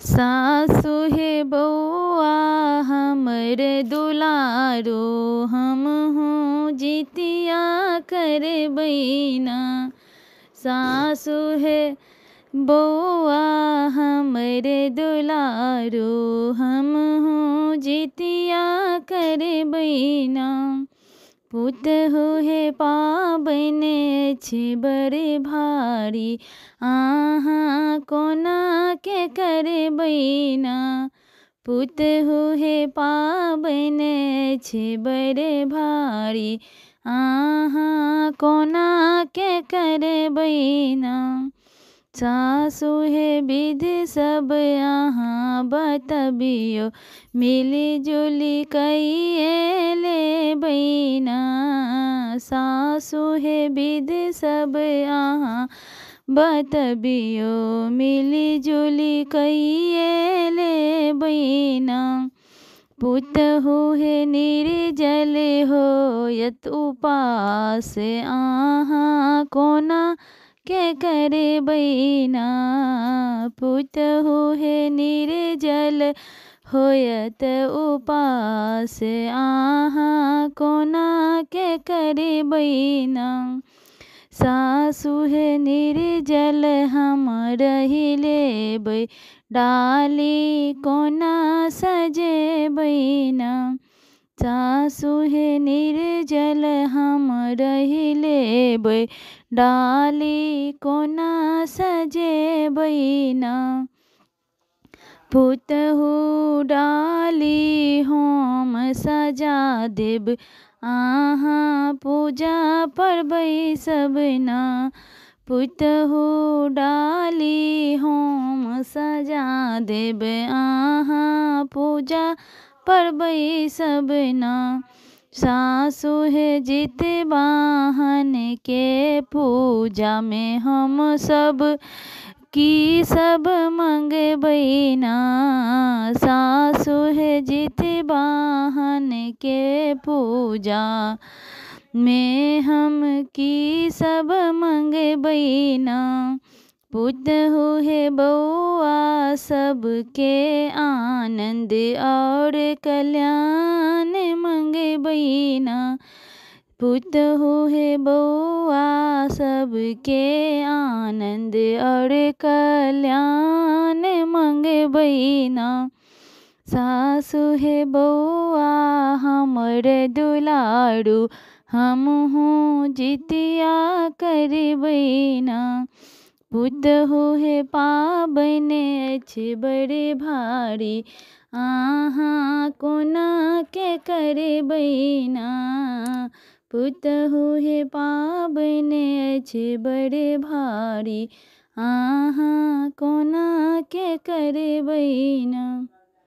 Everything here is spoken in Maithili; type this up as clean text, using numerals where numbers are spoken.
सासु हे बउआ हमर दुलारो, हमहूँ जितिया करबैना। सासु हे बउआ हमर दुलारो, हमहूँ जितिया करबैना। पुतहु हे पाबैन अछि बड़ भारी, अहाँ कोना के करबैना। पुतहु हे पाबैन अछि बड़ भारी, अहाँ कोना के करबैना। सासु हे विधि सब अहाँ बतबियो, मिली जुली कइए लेबैना। सासु हे विधि सब अहाँ बतबियो, मिली जुली कइए लेबैना। पुतहु हे निर्जल होयत उपास, अहाँ कोना के करबैना। पुतहु हे निर्जल होयत उपास, अहाँ कोना के करबैना। सासु हे निर्जल हम रहि लेबै, डाली कोना सजेबैना। सासु हे निर्जल हम रहि लेबै, डाली कोना सजेबैना। पुतहु डाली हम सजा देब, अहाँ पूजा पर बैसबना। पुतहु डाली हम सजा देब, अहाँ पूजा पर बैसबना। सासु हे जितवाहन के पूजा में हम सब की सब मंगबैना। सासु हे जितवाहन के पूजा में हम की सब मंगबैना। पुतहु हे बउआ सबके आनंद और कल्याण मंगबैना। पुतहु हे बउआ सबके आनंद और कल्याण मंगबैना। सासु हे बउआ हमर दुलारू, हमहूँ जितिया करबैना। पुतहु हे पाबैन अछि बड़ भारी, अहाँ कोना के करबैना। पुतहु हे पाबैन अछि बड़ भारी, अहाँ कोना के करबैना।